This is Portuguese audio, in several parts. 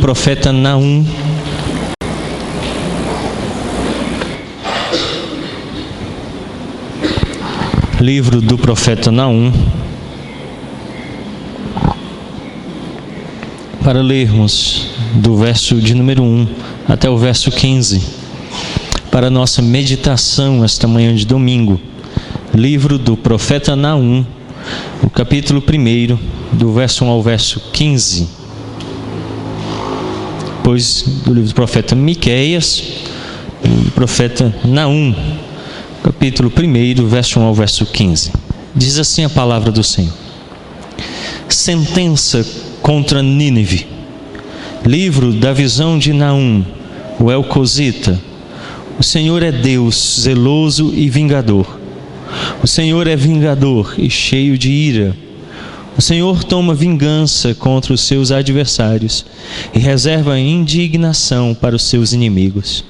Profeta Naum. Livro do profeta Naum. Para lermos do verso de número 1 até o verso 15. Para nossa meditação esta manhã de domingo. Livro do profeta Naum, o capítulo 1, do verso 1 ao verso 15. Depois do livro do profeta Miqueias, do profeta Naum, capítulo 1, verso 1 ao verso 15. Diz assim a palavra do Senhor: Sentença contra Nínive. Livro da visão de Naum, o Elcosita. O Senhor é Deus, zeloso e vingador. O Senhor é vingador e cheio de ira. O Senhor toma vingança contra os seus adversários e reserva indignação para os seus inimigos.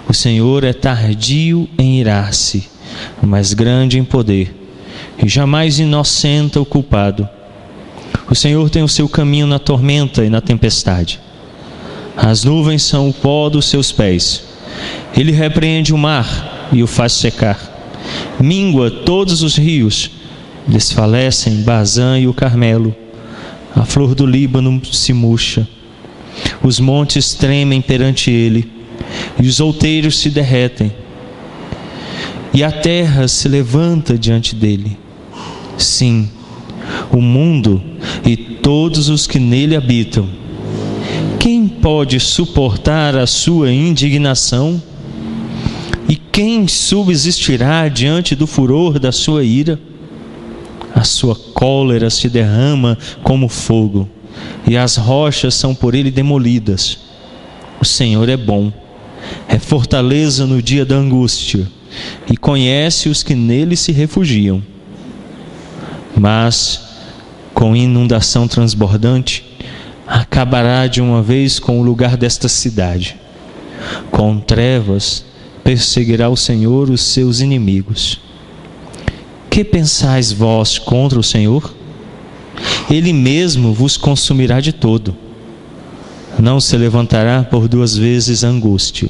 O Senhor é tardio em irar-se, mas grande em poder, e jamais inocenta o culpado. O Senhor tem o seu caminho na tormenta e na tempestade. As nuvens são o pó dos seus pés. Ele repreende o mar e o faz secar. Mingua todos os rios. Desfalecem Bazã e o Carmelo. A flor do Líbano se murcha. Os montes tremem perante ele, e os outeiros se derretem. E a terra se levanta diante dele. Sim, o mundo e todos os que nele habitam. Quem pode suportar a sua indignação? E quem subsistirá diante do furor da sua ira? A sua cólera se derrama como fogo, e as rochas são por ele demolidas. O Senhor é bom, é fortaleza no dia da angústia, e conhece os que nele se refugiam. Mas, com inundação transbordante, acabará de uma vez com o lugar desta cidade. Com trevas perseguirá o Senhor os seus inimigos. Que pensais vós contra o Senhor? Ele mesmo vos consumirá de todo. Não se levantará por 2 vezes a angústia.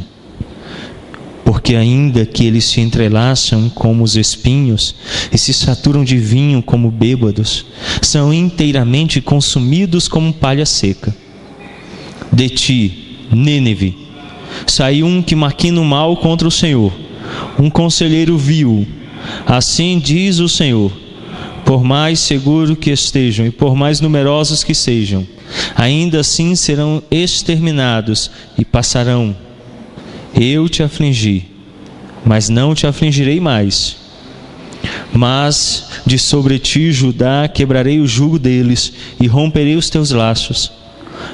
Porque ainda que eles se entrelaçam como os espinhos e se saturam de vinho como bêbados, são inteiramente consumidos como palha seca. De ti, Nínive, saiu um que maquina o mal contra o Senhor, um conselheiro vil. Assim diz o Senhor: por mais seguro que estejam e por mais numerosos que sejam, ainda assim serão exterminados e passarão. Eu te afligi, mas não te afligirei mais. Mas de sobre ti, Judá, quebrarei o jugo deles e romperei os teus laços.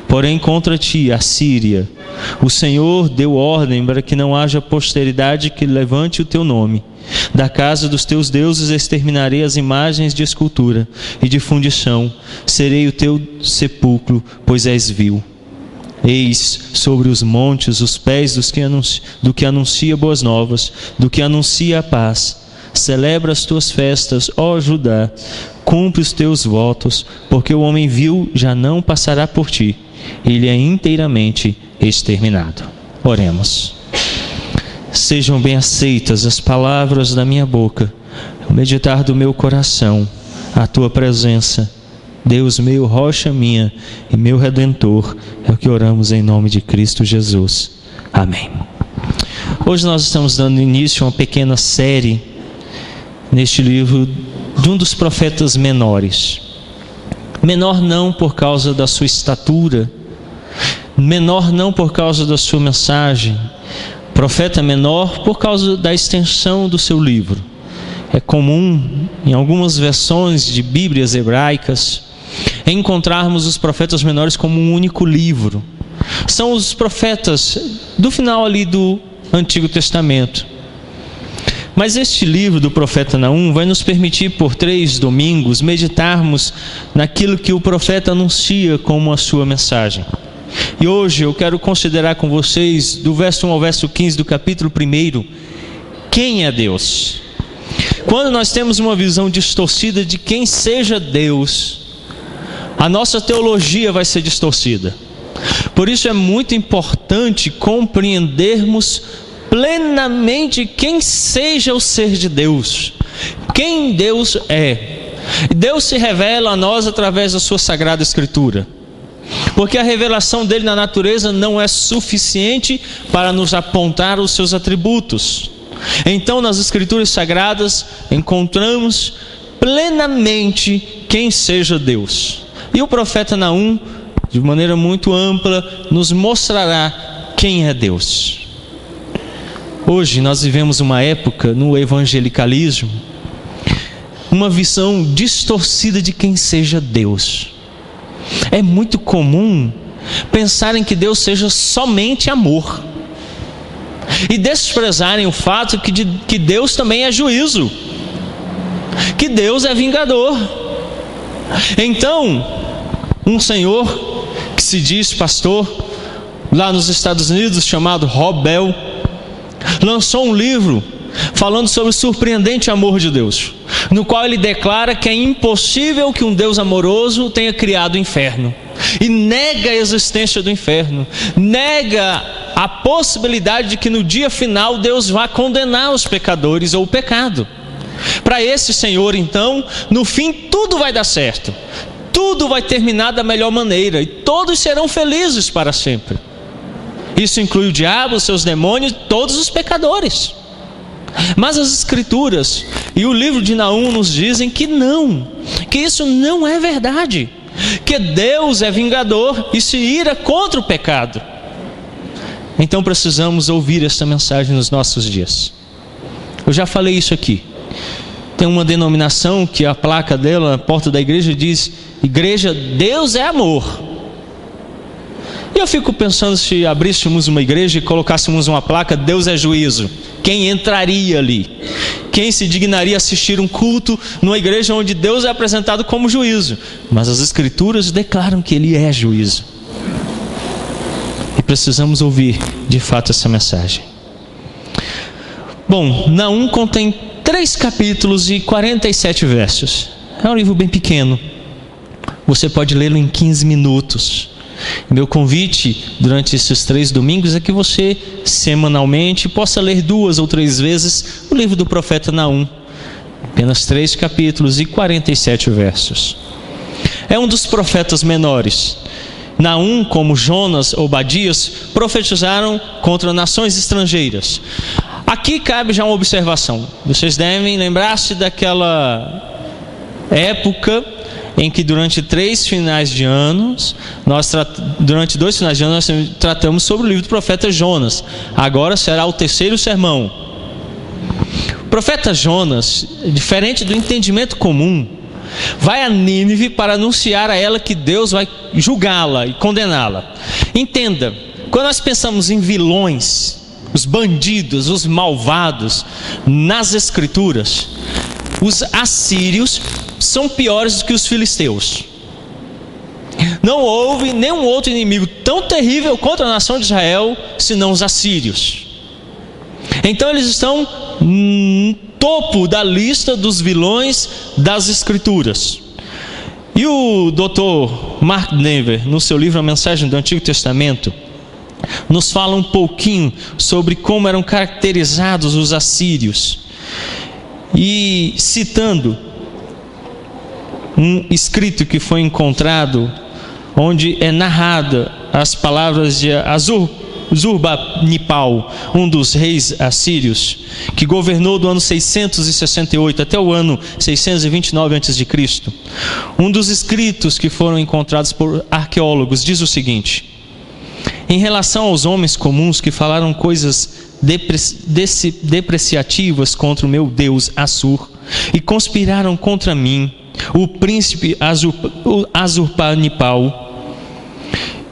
Porém contra ti, Assíria, o Senhor deu ordem para que não haja posteridade que levante o teu nome. Da casa dos teus deuses exterminarei as imagens de escultura e de fundição. Serei o teu sepulcro, pois és vil. Eis sobre os montes os pés do que anuncia boas novas, do que anuncia a paz. Celebra as tuas festas, ó Judá, cumpre os teus votos, porque o homem vil já não passará por ti, ele é inteiramente exterminado. Oremos. Sejam bem aceitas as palavras da minha boca, o meditar do meu coração, a tua presença. Deus meu, rocha minha e meu Redentor, é o que oramos em nome de Cristo Jesus. Amém. Hoje nós estamos dando início a uma pequena série neste livro de um dos profetas menores. Menor não por causa da sua estatura, menor não por causa da sua mensagem, profeta menor por causa da extensão do seu livro. É comum em algumas versões de Bíblias hebraicas encontrarmos os profetas menores como um único livro. São os profetas do final ali do Antigo Testamento. Mas este livro do profeta Naum vai nos permitir por 3 domingos meditarmos naquilo que o profeta anuncia como a sua mensagem. E hoje eu quero considerar com vocês, do verso 1 ao verso 15 do capítulo 1, quem é Deus? Quando nós temos uma visão distorcida de quem seja Deus, a nossa teologia vai ser distorcida. Por isso é muito importante compreendermos plenamente quem seja o ser de Deus, quem Deus é. Deus se revela a nós através da sua Sagrada Escritura, porque a revelação dele na natureza não é suficiente para nos apontar os seus atributos. Então, nas Escrituras Sagradas encontramos plenamente quem seja Deus. E o profeta Naum, de maneira muito ampla, nos mostrará quem é Deus. Hoje nós vivemos uma época no evangelicalismo, uma visão distorcida de quem seja Deus. É muito comum pensarem que Deus seja somente amor e desprezarem o fato que Deus também é juízo, que Deus é vingador. Então, um senhor que se diz pastor lá nos Estados Unidos, chamado Rob Bell, lançou um livro falando sobre o surpreendente amor de Deus, no qual ele declara que é impossível que um Deus amoroso tenha criado o inferno, e nega a existência do inferno, nega a possibilidade de que no dia final Deus vá condenar os pecadores ou o pecado. Para esse senhor, então, no fim tudo vai dar certo, tudo vai terminar da melhor maneira e todos serão felizes para sempre. Isso inclui o diabo, seus demônios, todos os pecadores. Mas as Escrituras e o livro de Naum nos dizem que não, que isso não é verdade, que Deus é vingador e se ira contra o pecado. Então precisamos ouvir essa mensagem nos nossos dias. Eu já falei isso aqui. Tem uma denominação que a placa dela, na porta da igreja, diz: Igreja, Deus é amor. E eu fico pensando, se abríssemos uma igreja e colocássemos uma placa, Deus é juízo, quem entraria ali? Quem se dignaria a assistir um culto numa igreja onde Deus é apresentado como juízo? Mas as Escrituras declaram que Ele é juízo. E precisamos ouvir de fato essa mensagem. Bom, Naum contém 3 capítulos e 47 versos. É um livro bem pequeno. Você pode lê-lo em 15 minutos. Meu convite durante esses 3 domingos é que você semanalmente possa ler 2 ou 3 vezes o livro do profeta Naum. Apenas 3 capítulos e 47 versos. É um dos profetas menores. Naum, como Jonas ou Obadias, profetizaram contra nações estrangeiras. Aqui cabe já uma observação. Vocês devem lembrar-se daquela época em que durante 2 finais de ano nós tratamos sobre o livro do profeta Jonas. Agora será o 3º sermão. O profeta Jonas, diferente do entendimento comum, vai a Nínive para anunciar a ela que Deus vai julgá-la e condená-la. Entenda, quando nós pensamos em vilões, os bandidos, os malvados, nas Escrituras, os assírios são piores do que os filisteus. Não houve nenhum outro inimigo tão terrível contra a nação de Israel, senão os assírios. Então eles estão no topo da lista dos vilões das Escrituras. E o Dr. Mark Dever, no seu livro A Mensagem do Antigo Testamento, nos fala um pouquinho sobre como eram caracterizados os assírios. E citando um escrito que foi encontrado, onde é narrada as palavras de Azurbanipal, um dos reis assírios, que governou do ano 668 até o ano 629 a.C. Um dos escritos que foram encontrados por arqueólogos diz o seguinte: em relação aos homens comuns que falaram coisas depreciativas contra o meu Deus Assur e conspiraram contra mim, o príncipe Azurbanipal,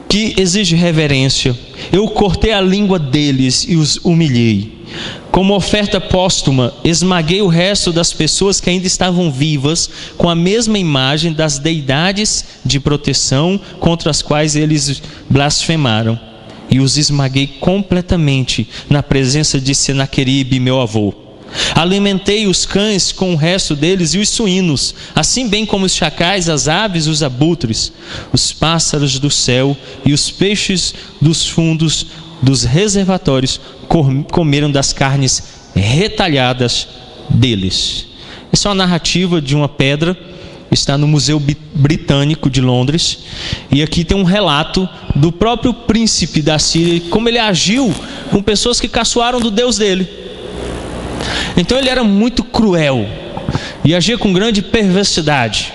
que exige reverência, eu cortei a língua deles e os humilhei. Como oferta póstuma, esmaguei o resto das pessoas que ainda estavam vivas com a mesma imagem das deidades de proteção contra as quais eles blasfemaram. E os esmaguei completamente na presença de Senaqueribe, meu avô. Alimentei os cães com o resto deles e os suínos, assim bem como os chacais, as aves, os abutres, os pássaros do céu e os peixes dos fundos dos reservatórios comeram das carnes retalhadas deles. Essa é uma narrativa de uma pedra, está no Museu Britânico de Londres, e aqui tem um relato do próprio príncipe da Síria, como ele agiu com pessoas que caçoaram do Deus dele. Então ele era muito cruel e agia com grande perversidade.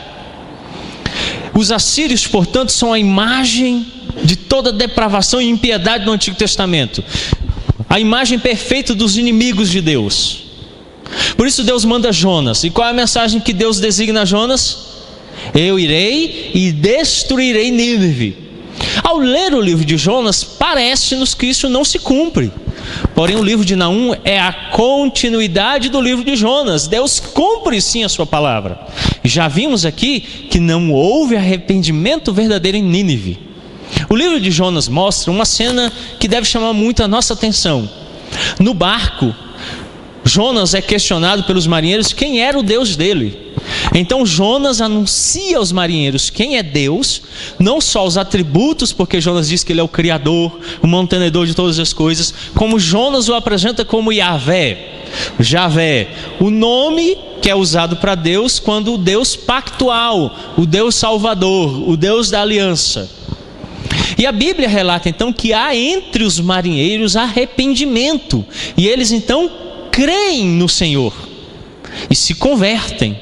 Os assírios, portanto, são a imagem de toda depravação e impiedade do Antigo Testamento, a imagem perfeita dos inimigos de Deus. Por isso Deus manda Jonas. E qual é a mensagem que Deus designa a Jonas? Eu irei e destruirei Nínive. Ao ler o livro de Jonas, parece-nos que isso não se cumpre. Porém, o livro de Naum é a continuidade do livro de Jonas. Deus cumpre sim a sua palavra. Já vimos aqui que não houve arrependimento verdadeiro em Nínive. O livro de Jonas mostra uma cena que deve chamar muito a nossa atenção. No barco, Jonas é questionado pelos marinheiros quem era o Deus dele. Então Jonas anuncia aos marinheiros quem é Deus, não só os atributos, porque Jonas diz que ele é o Criador, o mantenedor de todas as coisas, como Jonas o apresenta como Yahvé, Javé, o nome que é usado para Deus quando o Deus pactual, o Deus salvador, o Deus da aliança. E a Bíblia relata então que há entre os marinheiros arrependimento, e eles então creem no Senhor e se convertem.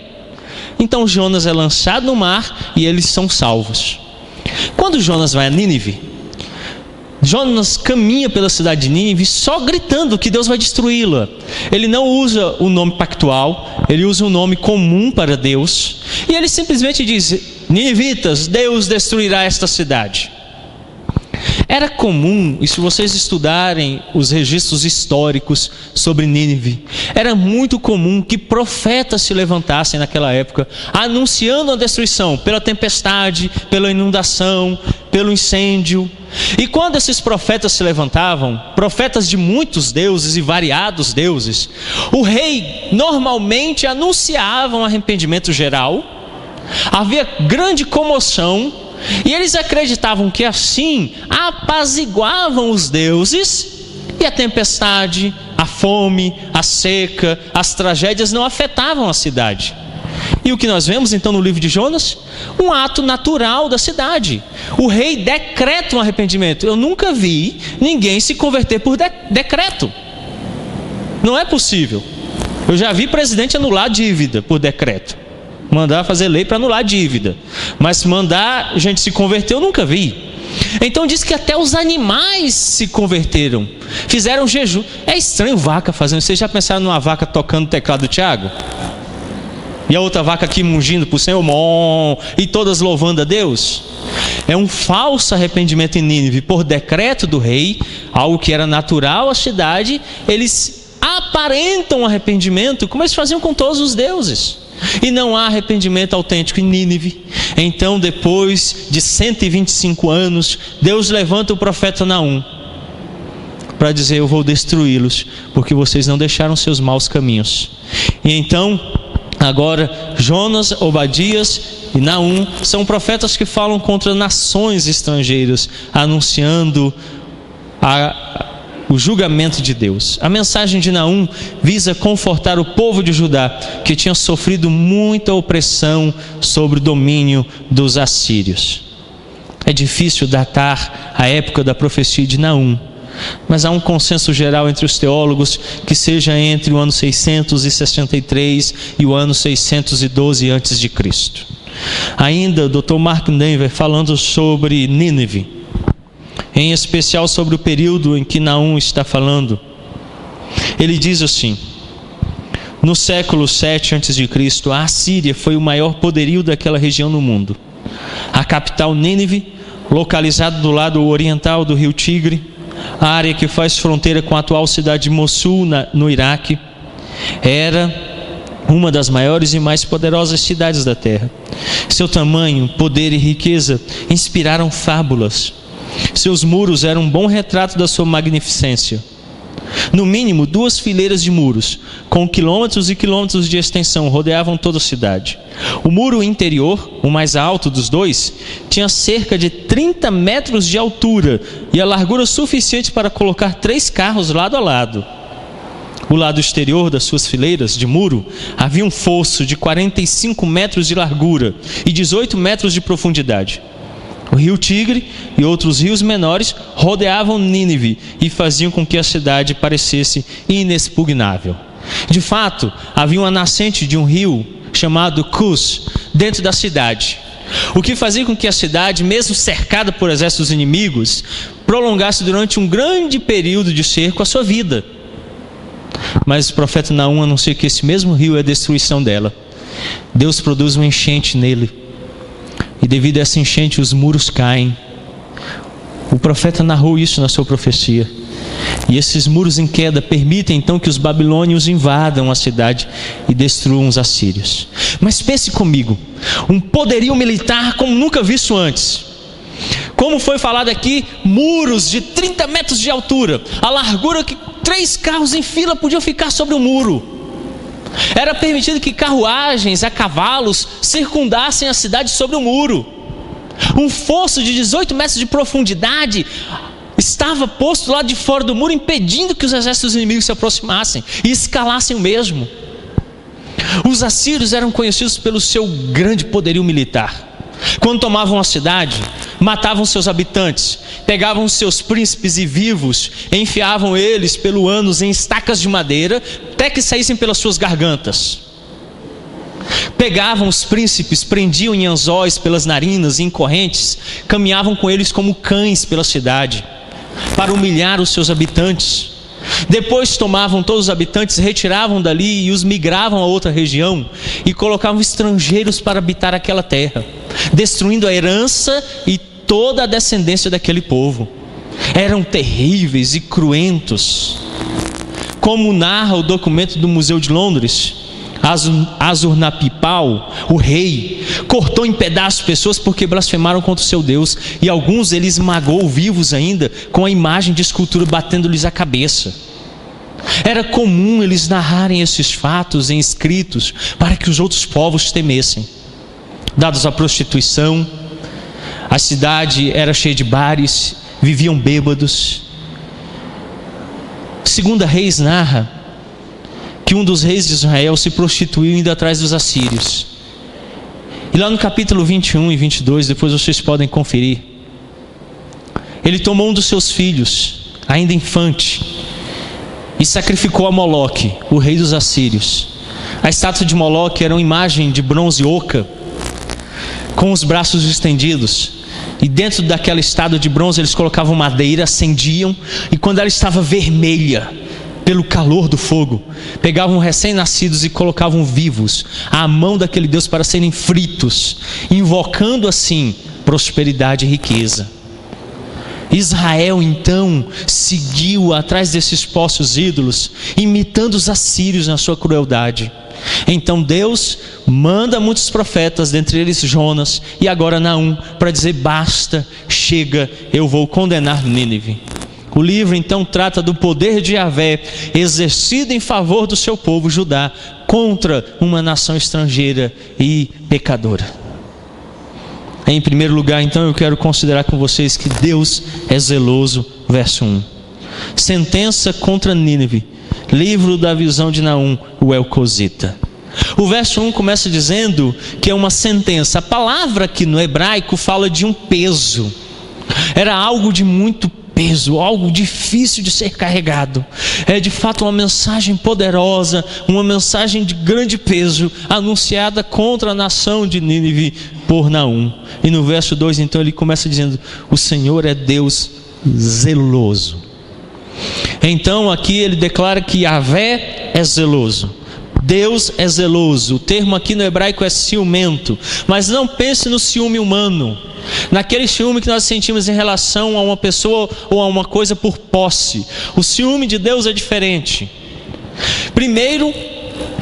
Então Jonas é lançado no mar e eles são salvos. Quando Jonas vai a Nínive, Jonas caminha pela cidade de Nínive só gritando que Deus vai destruí-la. Ele não usa o nome pactual, ele usa um nome comum para Deus, e ele simplesmente diz: Ninivitas, Deus destruirá esta cidade. Era comum, e se vocês estudarem os registros históricos sobre Nínive, era muito comum que profetas se levantassem naquela época, anunciando a destruição pela tempestade, pela inundação, pelo incêndio. E quando esses profetas se levantavam, profetas de muitos deuses e variados deuses, o rei normalmente anunciava um arrependimento geral, havia grande comoção, e eles acreditavam que assim apaziguavam os deuses, e a tempestade, a fome, a seca, as tragédias não afetavam a cidade. E o que nós vemos então no livro de Jonas? Um ato natural da cidade. O rei decreta um arrependimento. Eu nunca vi ninguém se converter por decreto. Não é possível. Eu já vi presidente anular dívida por decreto, mandar fazer lei para anular a dívida, mas mandar gente se converter eu nunca vi. Então diz que até os animais se converteram, fizeram jejum. É estranho vaca fazendo. Vocês já pensaram numa vaca tocando o teclado do Tiago? E a outra vaca aqui mungindo para o Senhor, e todas louvando a Deus? É um falso arrependimento em Nínive por decreto do rei, algo que era natural à cidade. Eles aparentam arrependimento como eles faziam com todos os deuses. E não há arrependimento autêntico em Nínive. Então, depois de 125 anos, Deus levanta o profeta Naum para dizer: eu vou destruí-los, porque vocês não deixaram seus maus caminhos. E então, agora, Jonas, Obadias e Naum são profetas que falam contra nações estrangeiras, anunciando o julgamento de Deus. A mensagem de Naum visa confortar o povo de Judá, que tinha sofrido muita opressão sob o domínio dos assírios. É difícil datar a época da profecia de Naum, mas há um consenso geral entre os teólogos que seja entre o ano 663 e o ano 612 a.C. Ainda o Dr. Mark Dever, falando sobre Nínive, em especial sobre o período em que Naum está falando, ele diz assim: no século 7 a.C., a Assíria foi o maior poderio daquela região no mundo. A capital Nínive, localizada do lado oriental do rio Tigre, a área que faz fronteira com a atual cidade de Mossul, no Iraque, era uma das maiores e mais poderosas cidades da terra. Seu tamanho, poder e riqueza inspiraram fábulas. Seus muros eram um bom retrato da sua magnificência. No mínimo 2 fileiras de muros, com quilômetros e quilômetros de extensão, rodeavam toda a cidade. O muro interior, o mais alto dos dois, tinha cerca de 30 metros de altura e a largura suficiente para colocar 3 carros lado a lado. O lado exterior das suas fileiras de muro havia um fosso de 45 metros de largura e 18 metros de profundidade. O rio Tigre e outros rios menores rodeavam Nínive e faziam com que a cidade parecesse inexpugnável. De fato, havia uma nascente de um rio chamado Cus dentro da cidade, o que fazia com que a cidade, mesmo cercada por exércitos inimigos, prolongasse durante um grande período de cerco a sua vida. Mas o profeta Naum anuncia que esse mesmo rio é a destruição dela. Deus produz uma enchente nele. E devido a essa enchente, os muros caem. O profeta narrou isso na sua profecia. E esses muros em queda permitem então que os babilônios invadam a cidade e destruam os assírios. Mas pense comigo, um poderio militar como nunca visto antes. Como foi falado aqui, muros de 30 metros de altura, a largura que 3 carros em fila podiam ficar sobre o muro. Era permitido que carruagens a cavalos circundassem a cidade sobre o muro. Um fosso de 18 metros de profundidade estava posto lá de fora do muro, impedindo que os exércitos inimigos se aproximassem e escalassem o mesmo. Os assírios eram conhecidos pelo seu grande poderio militar. Quando tomavam a cidade, matavam seus habitantes, pegavam seus príncipes e vivos, enfiavam eles pelo ânus em estacas de madeira, até que saíssem pelas suas gargantas. Pegavam os príncipes, prendiam em anzóis pelas narinas e em correntes, caminhavam com eles como cães pela cidade, para humilhar os seus habitantes. Depois tomavam todos os habitantes, retiravam dali e os migravam a outra região e colocavam estrangeiros para habitar aquela terra, destruindo a herança e toda a descendência daquele povo. Eram terríveis e cruentos. Como narra o documento do Museu de Londres, Assurnapipal, o rei, cortou em pedaços pessoas porque blasfemaram contra o seu Deus, e alguns ele esmagou vivos ainda com a imagem de escultura batendo-lhes a cabeça. Era comum eles narrarem esses fatos em escritos para que os outros povos temessem. Dados à prostituição, a cidade era cheia de bares, viviam bêbados. Segunda Reis narra que um dos reis de Israel se prostituiu indo atrás dos assírios. E lá no capítulo 21 e 22, depois vocês podem conferir, ele tomou um dos seus filhos, ainda infante, e sacrificou a Moloque, o rei dos assírios. A estátua de Moloque era uma imagem de bronze oca, com os braços estendidos, e dentro daquela estátua de bronze eles colocavam madeira, acendiam, e quando ela estava vermelha pelo calor do fogo, pegavam recém-nascidos e colocavam vivos à mão daquele Deus para serem fritos, invocando assim prosperidade e riqueza. Israel então seguiu atrás desses postos ídolos, imitando os assírios na sua crueldade. Então Deus manda muitos profetas, dentre eles Jonas e agora Naum, para dizer: basta, chega, eu vou condenar Nínive. O livro então trata do poder de Yahvé exercido em favor do seu povo Judá contra uma nação estrangeira e pecadora. Em primeiro lugar, então, eu quero considerar com vocês que Deus é zeloso. Verso 1. Sentença contra Nínive. Livro da visão de Naum, o Elcosita. O verso 1 começa dizendo que é uma sentença. A palavra aqui no hebraico fala de um peso. Era algo de muito peso, algo difícil de ser carregado. É de fato uma mensagem poderosa, uma mensagem de grande peso, anunciada contra a nação de Nínive por Naum. E no verso 2 então ele começa dizendo: o Senhor é Deus zeloso. Então aqui ele declara que Yahvé é zeloso. Deus é zeloso. O termo aqui no hebraico é ciumento. Mas não pense no ciúme humano, naquele ciúme que nós sentimos em relação a uma pessoa ou a uma coisa por posse. O ciúme de Deus é diferente. Primeiro,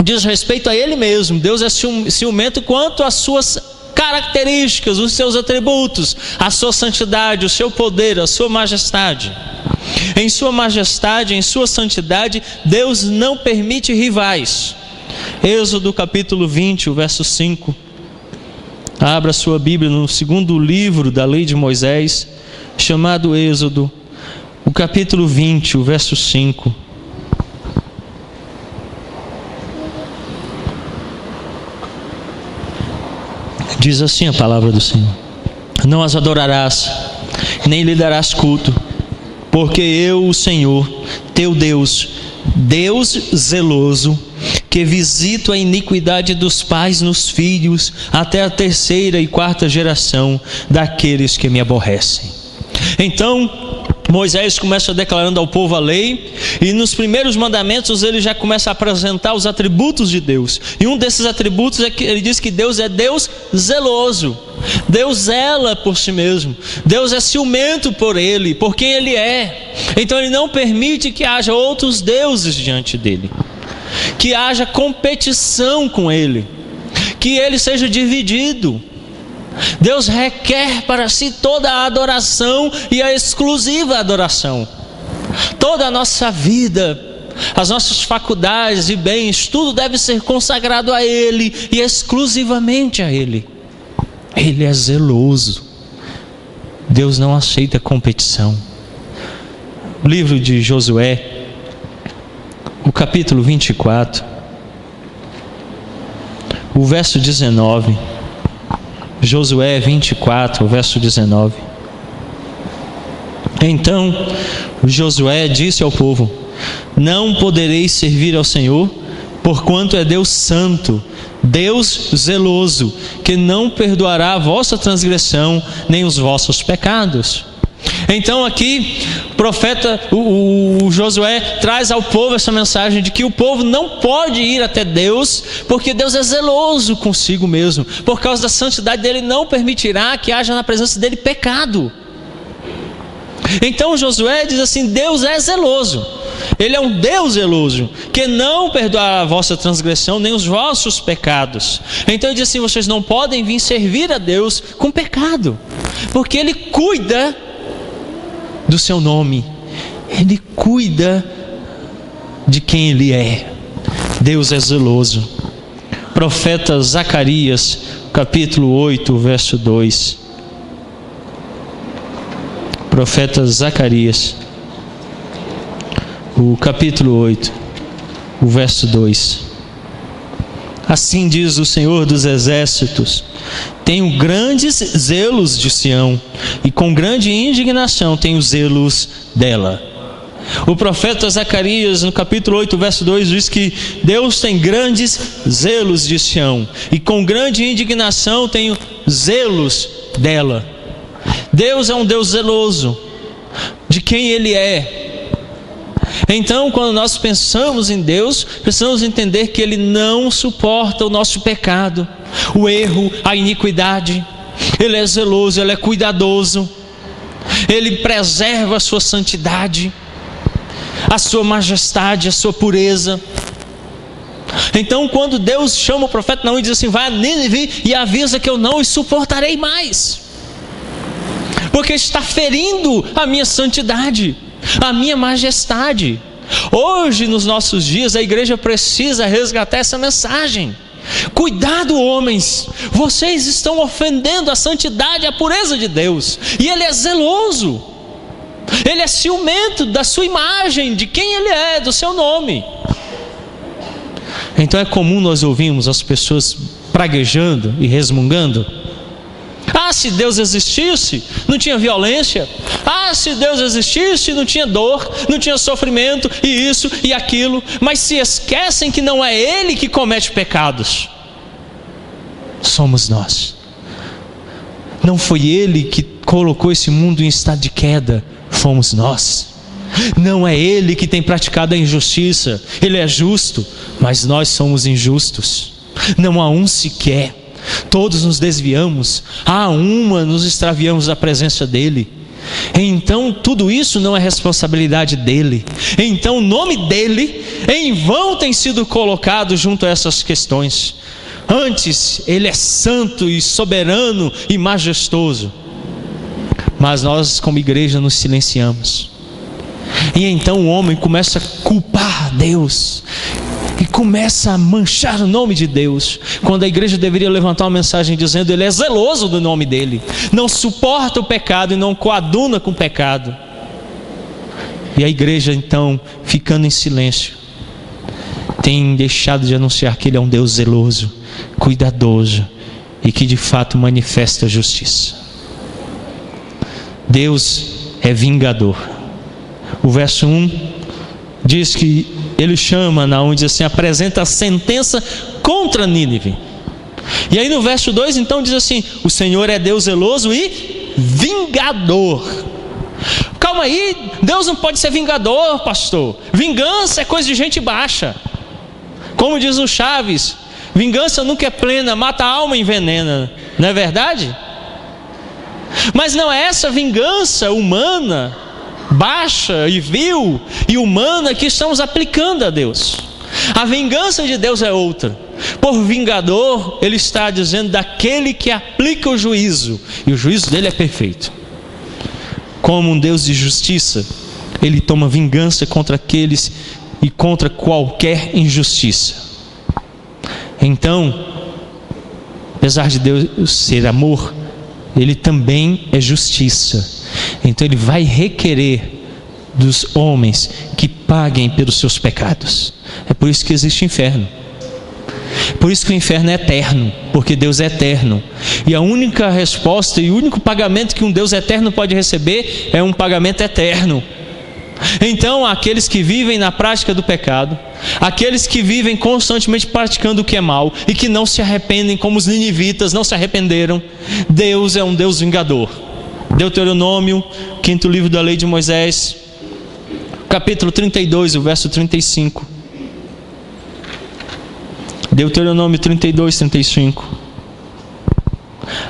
diz respeito a Ele mesmo. Deus é ciumento quanto às suas características, os seus atributos, a sua santidade, o seu poder, a sua majestade. Em sua majestade, em sua santidade, Deus não permite rivais. Êxodo capítulo 20, o verso 5. Abra sua Bíblia no segundo livro da lei de Moisés, chamado Êxodo, o capítulo 20, o verso 5. Diz assim a palavra do Senhor: não as adorarás, nem lhe darás culto, porque eu, o Senhor, teu Deus, Deus zeloso, que visito a iniquidade dos pais nos filhos, até a 3ª e 4ª geração daqueles que me aborrecem. Então, Moisés começa declarando ao povo a lei, e nos primeiros mandamentos ele já começa a apresentar os atributos de Deus. E um desses atributos é que ele diz que Deus é Deus zeloso. Deus zela por si mesmo. Deus é ciumento por ele, por quem ele é. Então ele não permite que haja outros deuses diante dele, que haja competição com ele, que ele seja dividido. Deus requer para si toda a adoração e a exclusiva adoração. Toda a nossa vida, as nossas faculdades e bens, tudo deve ser consagrado a Ele e exclusivamente a Ele. Ele é zeloso. Deus não aceita competição. O livro de Josué, o capítulo 24, o verso 19. Josué 24, verso 19. Então Josué disse ao povo: não podereis servir ao Senhor, porquanto é Deus santo, Deus zeloso, que não perdoará a vossa transgressão, nem os vossos pecados. Então aqui o Josué traz ao povo essa mensagem de que o povo não pode ir até Deus, porque Deus é zeloso consigo mesmo. Por causa da santidade dele, não permitirá que haja na presença dele pecado. Então Josué diz assim: Deus é zeloso. Ele é um Deus zeloso, que não perdoará a vossa transgressão, nem os vossos pecados. Então ele diz assim: vocês não podem vir servir a Deus com pecado, porque Ele cuida do seu nome, Ele cuida de quem Ele é. Deus é zeloso. Profeta Zacarias, capítulo 8, verso 2. Profeta Zacarias, o capítulo 8, o verso 2. Assim diz o Senhor dos Exércitos: tenho grandes zelos de Sião, e com grande indignação tenho zelos dela. O profeta Zacarias, no capítulo 8, verso 2, diz que Deus tem grandes zelos de Sião, e com grande indignação tenho zelos dela. Deus é um Deus zeloso de quem Ele é. Então, quando nós pensamos em Deus, precisamos entender que Ele não suporta o nosso pecado, o erro, a iniquidade. Ele é zeloso, Ele é cuidadoso, Ele preserva a sua santidade, a sua majestade, a sua pureza. Então, quando Deus chama o profeta Naum e diz assim: vai a Nínive e avisa que eu não os suportarei mais, porque está ferindo a minha santidade, a minha majestade. Hoje, nos nossos dias, a igreja precisa resgatar essa mensagem. Cuidado, homens, vocês estão ofendendo a santidade e a pureza de Deus, e Ele é zeloso, Ele é ciumento da sua imagem, de quem Ele é, do seu nome. Então é comum nós ouvirmos as pessoas praguejando e resmungando: ah, se Deus existisse, não tinha violência. Ah, se Deus existisse, não tinha dor, não tinha sofrimento, e isso e aquilo. Mas se esquecem que não é Ele que comete pecados, somos nós. Não foi Ele que colocou esse mundo em estado de queda, fomos nós. Não é Ele que tem praticado a injustiça, Ele é justo, mas nós somos injustos. Não há um sequer. Todos nos desviamos, a uma nos extraviamos da presença dEle. Então tudo isso não é responsabilidade dEle. Então o nome dEle em vão tem sido colocado junto a essas questões. Antes, Ele é santo e soberano e majestoso, mas nós como igreja nos silenciamos. E então o homem começa a culpar Deus e começa a manchar o nome de Deus, quando a igreja deveria levantar uma mensagem dizendo: Ele é zeloso do nome dEle, não suporta o pecado e não coaduna com o pecado. E a igreja então, ficando em silêncio, tem deixado de anunciar que Ele é um Deus zeloso, cuidadoso e que de fato manifesta a justiça. Deus é vingador. O verso 1 diz que Ele chama Naum e diz assim: apresenta a sentença contra Nínive. E aí no verso 2 então diz assim: o Senhor é Deus zeloso e vingador. Calma aí, Deus não pode ser vingador, pastor. Vingança é coisa de gente baixa. Como diz o Chaves, vingança nunca é plena, mata a alma e envenena. Não é verdade? Mas não é essa vingança humana, baixa e vil e humana, que estamos aplicando a Deus. A vingança de Deus é outra. Por vingador, Ele está dizendo daquele que aplica o juízo, e o juízo dele é perfeito. Como um Deus de justiça, Ele toma vingança contra aqueles e contra qualquer injustiça. Então, apesar de Deus ser amor, Ele também é justiça. Então Ele vai requerer dos homens que paguem pelos seus pecados. É por isso que existe inferno. Por isso que o inferno é eterno, porque Deus é eterno. E a única resposta e o único pagamento que um Deus eterno pode receber é um pagamento eterno. Então, aqueles que vivem na prática do pecado, aqueles que vivem constantemente praticando o que é mal e que não se arrependem, como os ninivitas não se arrependeram, Deus é um Deus vingador. Deuteronômio, 5º livro da lei de Moisés, capítulo 32, o verso 35. Deuteronômio 32, 35.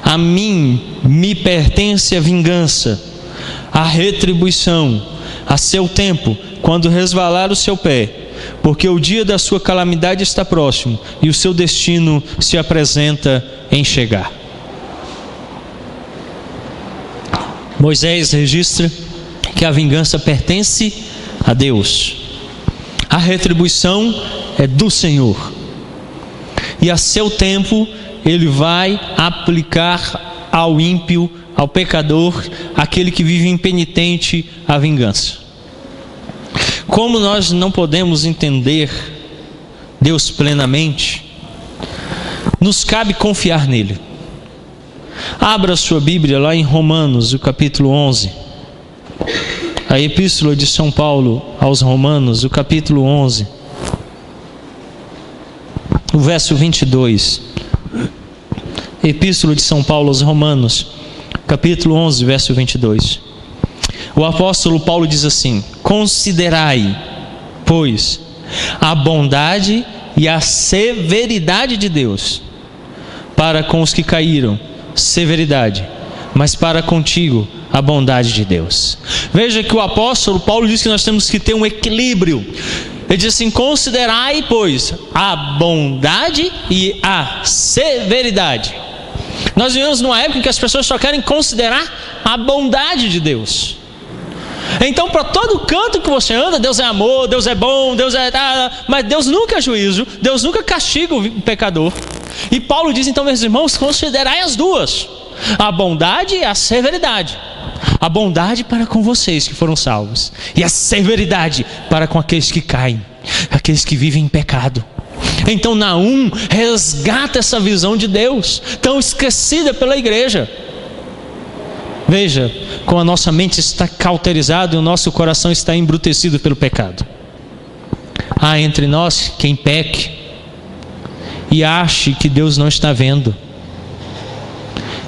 A mim me pertence a vingança, a retribuição, a seu tempo, quando resvalar o seu pé, porque o dia da sua calamidade está próximo e o seu destino se apresenta em chegar. Moisés registra que a vingança pertence a Deus, a retribuição é do Senhor, e a seu tempo Ele vai aplicar ao ímpio, ao pecador, aquele que vive impenitente, a vingança. Como nós não podemos entender Deus plenamente, nos cabe confiar nele. Abra sua Bíblia lá em Romanos, o capítulo 11. A epístola de São Paulo aos Romanos, o capítulo 11. O verso 22. Epístola de São Paulo aos Romanos, capítulo 11, verso 22. O apóstolo Paulo diz assim: considerai, pois, a bondade e a severidade de Deus, para com os que caíram, severidade, mas para contigo, a bondade de Deus. Veja que o apóstolo Paulo diz que nós temos que ter um equilíbrio. Ele diz assim: considerai, pois, a bondade e a severidade. Nós vivemos numa época em que as pessoas só querem considerar a bondade de Deus. Então, para todo canto que você anda, Deus é amor, Deus é bom, Deus é... mas Deus nunca é juízo, Deus nunca castiga o pecador. E Paulo diz então, meus irmãos, considerai as duas, a bondade e a severidade. A bondade para com vocês que foram salvos, e a severidade para com aqueles que caem, aqueles que vivem em pecado. Então Naum resgata essa visão de Deus, tão esquecida pela igreja. Veja como a nossa mente está cauterizada e o nosso coração está embrutecido pelo pecado. Há entre nós quem peque e ache que Deus não está vendo,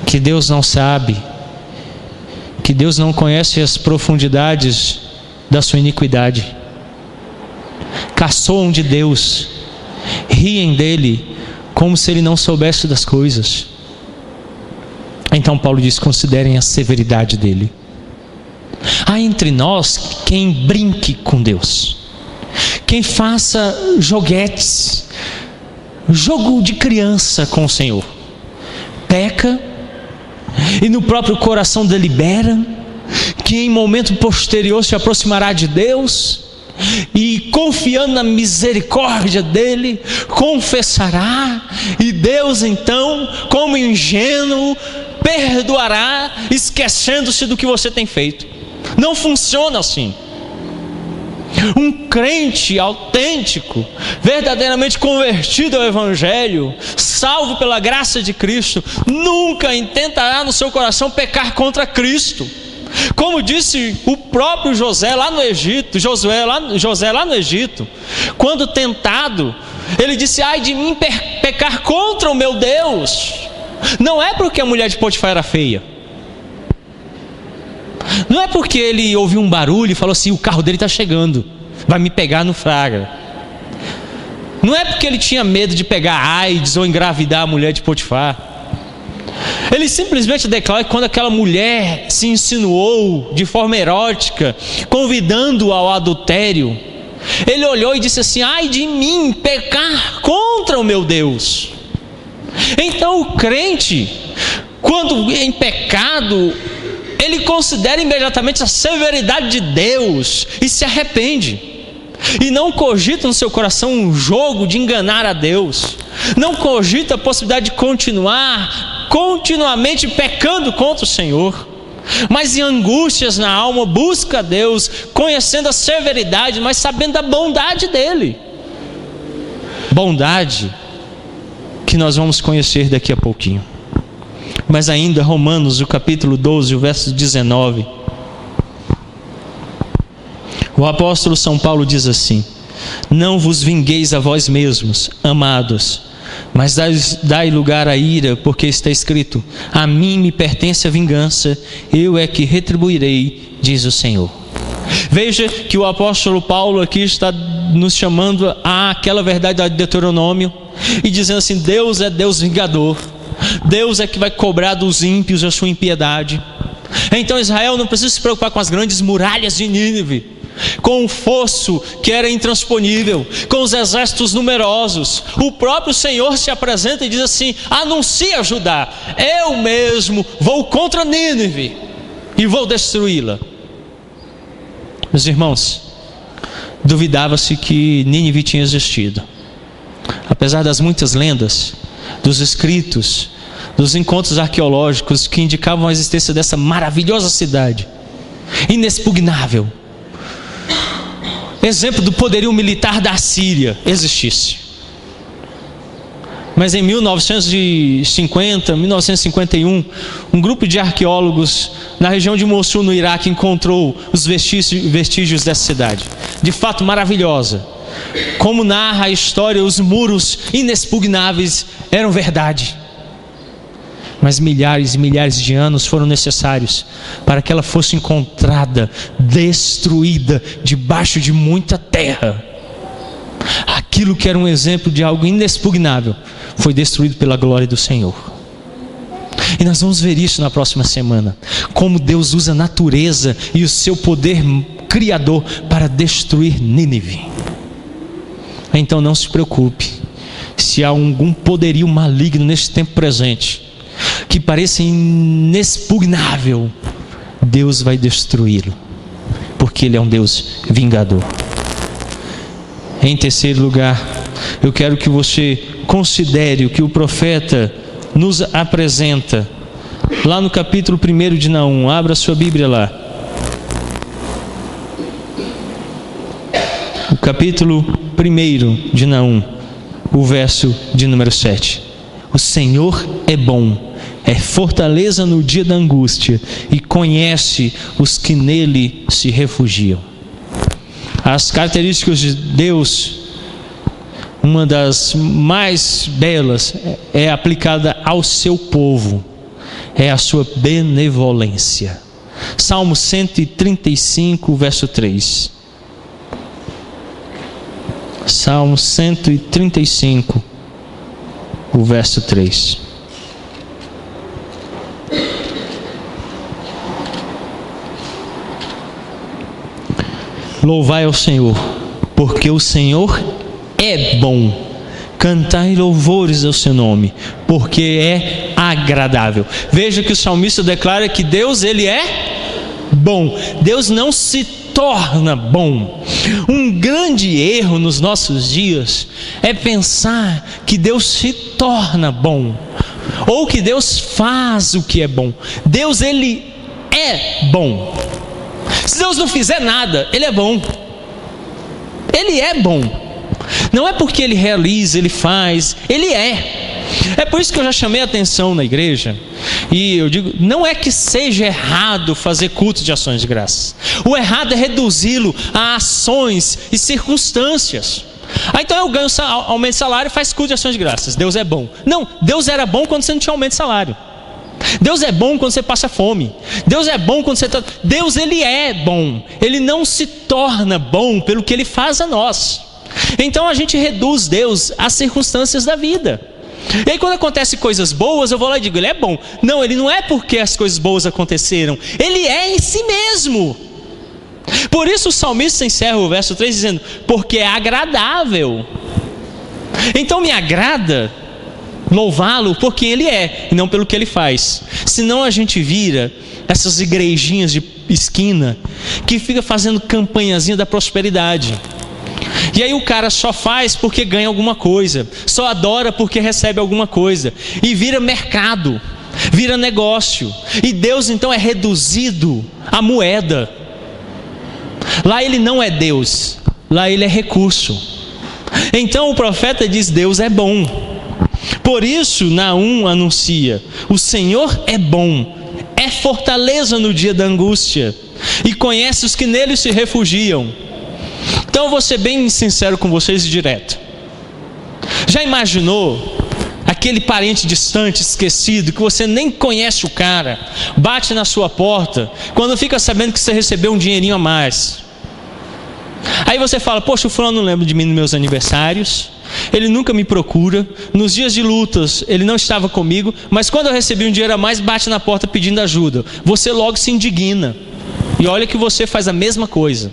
que Deus não sabe, que Deus não conhece as profundidades da sua iniquidade. Caçoam de Deus, riem dele, como se ele não soubesse das coisas. Então Paulo diz: considerem a severidade dele. Há entre nós quem brinque com Deus, quem faça joguetes, jogo de criança com o Senhor, peca e no próprio coração delibera que que em momento posterior se aproximará de Deus e, confiando na misericórdia dele, confessará, e Deus então, como ingênuo, perdoará, esquecendo-se do que você tem feito. Não funciona assim. Um crente autêntico, verdadeiramente convertido ao Evangelho, salvo pela graça de Cristo, nunca intentará no seu coração pecar contra Cristo. Como disse o próprio José lá no Egito, José lá no Egito, quando tentado, ele disse: ai de mim pecar contra o meu Deus. Não é porque a mulher de Potifar era feia, não é porque ele ouviu um barulho e falou assim: o carro dele está chegando, vai me pegar no flagra. Não é porque ele tinha medo de pegar AIDS ou engravidar a mulher de Potifar. Ele simplesmente declara que quando aquela mulher se insinuou de forma erótica, convidando-o ao adultério, ele olhou e disse assim: ai de mim pecar contra o meu Deus. Então o crente, quando em pecado, ele considera imediatamente a severidade de Deus e se arrepende, e não cogita no seu coração um jogo de enganar a Deus, não cogita a possibilidade de continuamente pecando contra o Senhor, mas em angústias na alma busca a Deus, conhecendo a severidade, mas sabendo da bondade dele, bondade que nós vamos conhecer daqui a pouquinho. Mas ainda Romanos, o capítulo 12, o verso 19, o apóstolo São Paulo diz assim: não vos vingueis a vós mesmos, amados, mas dai lugar à ira, porque está escrito: a mim me pertence a vingança, eu é que retribuirei, diz o Senhor. Veja que o apóstolo Paulo aqui está nos chamando àquela verdade de Deuteronômio e dizendo assim: Deus é Deus vingador, Deus é que vai cobrar dos ímpios a sua impiedade. Então Israel não precisa se preocupar com as grandes muralhas de Nínive, com o fosso que era intransponível, com os exércitos numerosos. O próprio Senhor se apresenta e diz assim: anuncia a Judá, eu mesmo vou contra Nínive e vou destruí-la. Meus irmãos, duvidava-se que Nínive tinha existido, apesar das muitas lendas, dos escritos, dos encontros arqueológicos que indicavam a existência dessa maravilhosa cidade, inexpugnável, exemplo do poderio militar da Assíria, existisse. Mas em 1950, 1951, um grupo de arqueólogos na região de Mossul, no Iraque, encontrou os vestígios dessa cidade, de fato maravilhosa. Como narra a história, os muros inexpugnáveis eram verdade. Mas milhares e milhares de anos foram necessários para que ela fosse encontrada, destruída, debaixo de muita terra. Aquilo que era um exemplo de algo inexpugnável foi destruído pela glória do Senhor. E nós vamos ver isso na próxima semana, como Deus usa a natureza e o seu poder criador para destruir Nínive. Então não se preocupe se há algum poderio maligno neste tempo presente que pareça inexpugnável. Deus vai destruí-lo, porque Ele é um Deus vingador. Em terceiro lugar, eu quero que você considere o que o profeta nos apresenta lá no capítulo 1 de Naum. Abra sua Bíblia lá. O capítulo 1 de Naum, o verso de número 7. O Senhor é bom, é fortaleza no dia da angústia e conhece os que nele se refugiam. As características de Deus, uma das mais belas, é aplicada ao seu povo, é a sua benevolência. Salmo 135, verso 3. Salmo 135, o verso 3. Louvai ao Senhor, porque o Senhor é bom. Cantai louvores ao seu nome, porque é agradável. Veja que o salmista declara que Deus, Ele é bom. Deus não se torna bom. Um grande erro nos nossos dias é pensar que Deus se torna bom, ou que Deus faz o que é bom. Deus, Ele é bom. Se Deus não fizer nada, Ele é bom. Ele é bom. Não é porque Ele realiza, Ele faz, Ele é. É por isso que eu já chamei a atenção na igreja, e eu digo, não é que seja errado fazer culto de ações de graças. O errado é reduzi-lo a ações e circunstâncias. Então eu ganho aumento de salário e faz culto de ações de graças. Deus é bom. Não, Deus era bom quando você não tinha aumento de salário. Deus é bom quando você passa fome. Deus é bom quando você está... Deus, Ele é bom. Ele não se torna bom pelo que Ele faz a nós. Então a gente reduz Deus às circunstâncias da vida. E aí quando acontecem coisas boas, eu vou lá e digo, Ele é bom. Não, Ele não é porque as coisas boas aconteceram. Ele é em si mesmo. Por isso o salmista encerra o verso 3 dizendo, porque é agradável. Então me agrada louvá-lo por quem Ele é, e não pelo que Ele faz. Senão a gente vira essas igrejinhas de esquina, que fica fazendo campanhazinha da prosperidade. E aí o cara só faz porque ganha alguma coisa, só adora porque recebe alguma coisa, e vira mercado, vira negócio. E Deus então é reduzido a moeda. Lá Ele não é Deus, lá Ele é recurso. Então o profeta diz, Deus é bom. Por isso Naum anuncia, o Senhor é bom, é fortaleza no dia da angústia, e conhece os que nele se refugiam. Então eu vou ser bem sincero com vocês e direto. Já imaginou aquele parente distante, esquecido, que você nem conhece o cara, bate na sua porta, quando fica sabendo que você recebeu um dinheirinho a mais? Aí você fala, poxa, o fulano não lembra de mim nos meus aniversários, ele nunca me procura, nos dias de lutas ele não estava comigo, mas quando eu recebi um dinheiro a mais, bate na porta pedindo ajuda. Você logo se indigna, e olha que você faz a mesma coisa.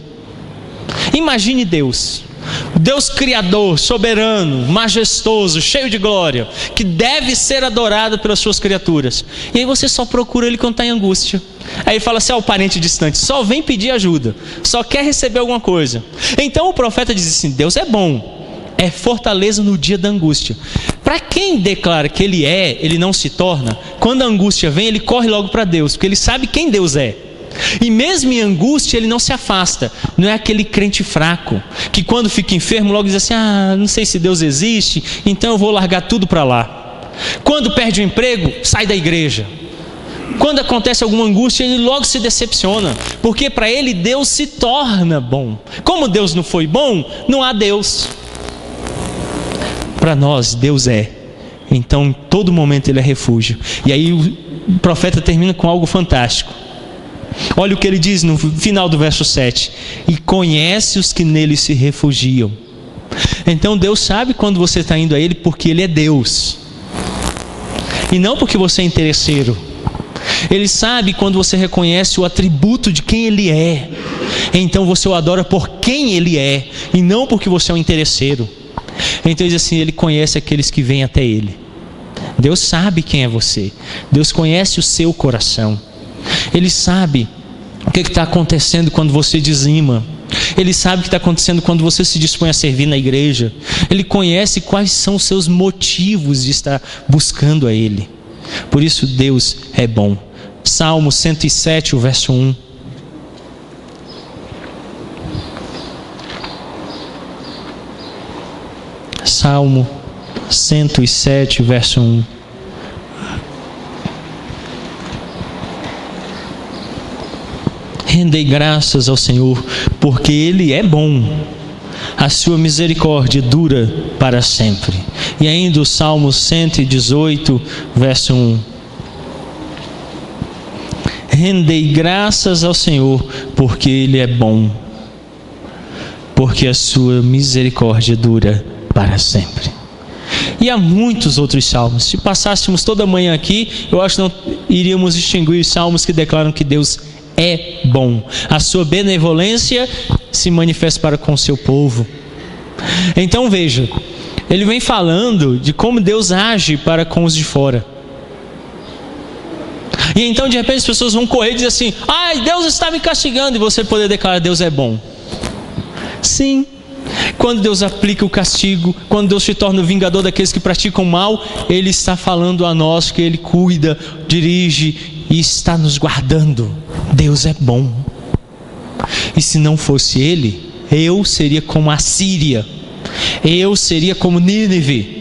Imagine Deus, Deus criador, soberano, majestoso, cheio de glória, que deve ser adorado pelas suas criaturas, e aí você só procura Ele quando está em angústia. Aí fala assim, o parente distante só vem pedir ajuda, só quer receber alguma coisa. Então o profeta diz assim, Deus é bom, é fortaleza no dia da angústia. Para quem declara que Ele é, Ele não se torna, quando a angústia vem, ele corre logo para Deus, porque ele sabe quem Deus é. E mesmo em angústia ele não se afasta. Não é aquele crente fraco que quando fica enfermo logo diz assim, não sei se Deus existe, então eu vou largar tudo para lá. Quando perde o emprego, sai da igreja. Quando acontece alguma angústia, ele logo se decepciona, porque para ele Deus se torna bom. Como Deus não foi bom, não há Deus. Para nós Deus é. Então em todo momento Ele é refúgio. E aí o profeta termina com algo fantástico. Olha o que ele diz no final do verso 7. E conhece os que nele se refugiam. Então Deus sabe quando você está indo a Ele, porque Ele é Deus, e não porque você é interesseiro. Ele sabe quando você reconhece o atributo de quem Ele é. Então você o adora por quem Ele é, e não porque você é um interesseiro. Então ele diz assim, Ele conhece aqueles que vêm até Ele. Deus sabe quem é você. Deus conhece o seu coração. Ele sabe o que está acontecendo quando você dizima. Ele sabe o que está acontecendo quando você se dispõe a servir na igreja. Ele conhece quais são os seus motivos de estar buscando a Ele. Por isso Deus é bom. Salmo 107, o verso 1. Salmo 107, verso 1. Rendei graças ao Senhor, porque Ele é bom, a sua misericórdia dura para sempre. E ainda o Salmo 118, verso 1. Rendei graças ao Senhor, porque Ele é bom, porque a sua misericórdia dura para sempre. E há muitos outros salmos. Se passássemos toda a manhã aqui, eu acho que não iríamos distinguir os salmos que declaram que Deus é bom. A sua benevolência se manifesta para com o seu povo. Então veja, ele vem falando de como Deus age para com os de fora. E então de repente as pessoas vão correr e dizer assim: ai, Deus está me castigando, e você poder declarar: Deus é bom. Sim, quando Deus aplica o castigo, quando Deus se torna o vingador daqueles que praticam mal, Ele está falando a nós que Ele cuida, dirige e está nos guardando. Deus é bom. E se não fosse Ele, eu seria como a Síria, eu seria como Nínive.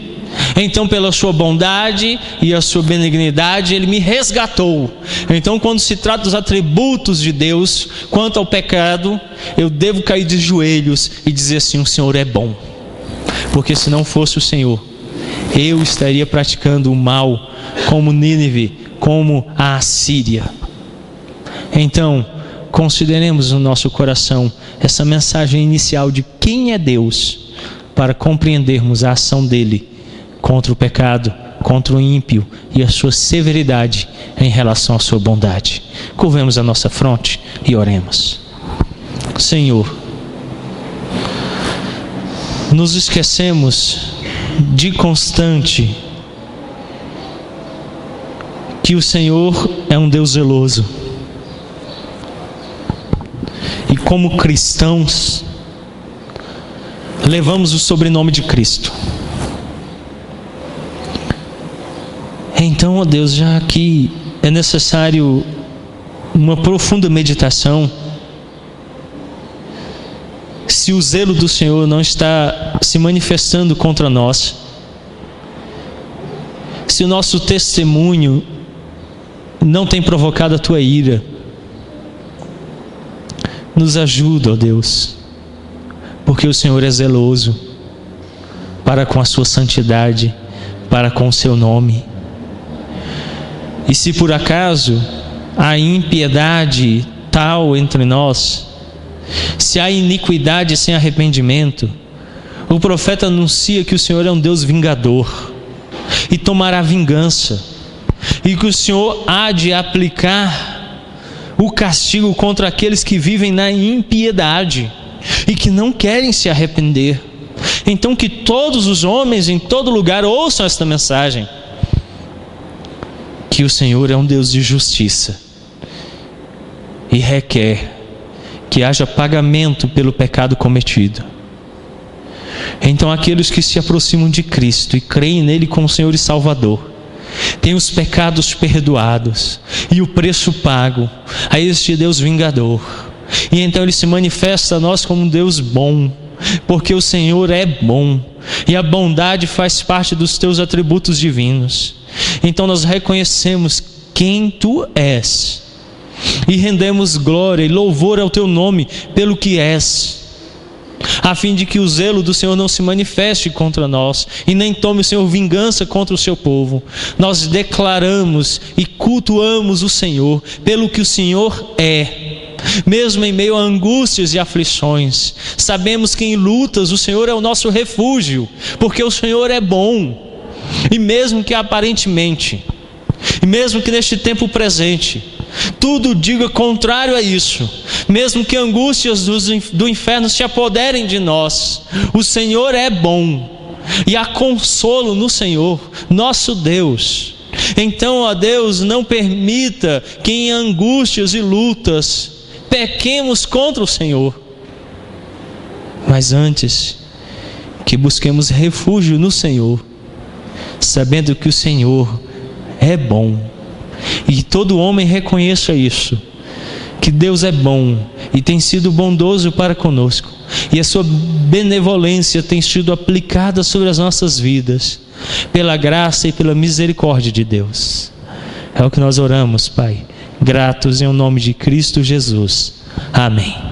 Então, pela sua bondade e a sua benignidade, Ele me resgatou. Então, quando se trata dos atributos de Deus quanto ao pecado, eu devo cair de joelhos e dizer assim: o Senhor é bom. Porque se não fosse o Senhor, eu estaria praticando o mal como Nínive, como a Assíria. Então, consideremos no nosso coração essa mensagem inicial de quem é Deus, para compreendermos a ação dEle contra o pecado, contra o ímpio e a sua severidade em relação à sua bondade. Curvemos a nossa fronte e oremos. Senhor, nos esquecemos de constante que o Senhor é um Deus zeloso. E como cristãos, levamos o sobrenome de Cristo. Então, ó Deus, já que é necessário uma profunda meditação, se o zelo do Senhor não está se manifestando contra nós, se o nosso testemunho não tem provocado a Tua ira, nos ajuda, ó Deus, porque o Senhor é zeloso para com a Sua santidade, para com o Seu nome. E se por acaso há impiedade tal entre nós, se há iniquidade sem arrependimento, o profeta anuncia que o Senhor é um Deus vingador e tomará vingança, e que o Senhor há de aplicar o castigo contra aqueles que vivem na impiedade e que não querem se arrepender. Então que todos os homens em todo lugar ouçam esta mensagem, que o Senhor é um Deus de justiça e requer que haja pagamento pelo pecado cometido. Então aqueles que se aproximam de Cristo e creem nele como Senhor e Salvador, têm os pecados perdoados e o preço pago a este Deus vingador. E então Ele se manifesta a nós como um Deus bom, porque o Senhor é bom e a bondade faz parte dos Teus atributos divinos. Então nós reconhecemos quem Tu és e rendemos glória e louvor ao Teu nome pelo que és, a fim de que o zelo do Senhor não se manifeste contra nós e nem tome o Senhor vingança contra o seu povo. Nós declaramos e cultuamos o Senhor pelo que o Senhor é, mesmo em meio a angústias e aflições. Sabemos que em lutas o Senhor é o nosso refúgio, porque o Senhor é bom. E mesmo que aparentemente, e mesmo que neste tempo presente, tudo diga contrário a isso, mesmo que angústias do inferno se apoderem de nós, o Senhor é bom, e há consolo no Senhor, nosso Deus. Então, ó Deus, não permita que em angústias e lutas pequemos contra o Senhor, mas antes que busquemos refúgio no Senhor, sabendo que o Senhor é bom, e que todo homem reconheça isso, que Deus é bom e tem sido bondoso para conosco, e a sua benevolência tem sido aplicada sobre as nossas vidas, pela graça e pela misericórdia de Deus. É o que nós oramos, Pai, gratos em nome de Cristo Jesus. Amém.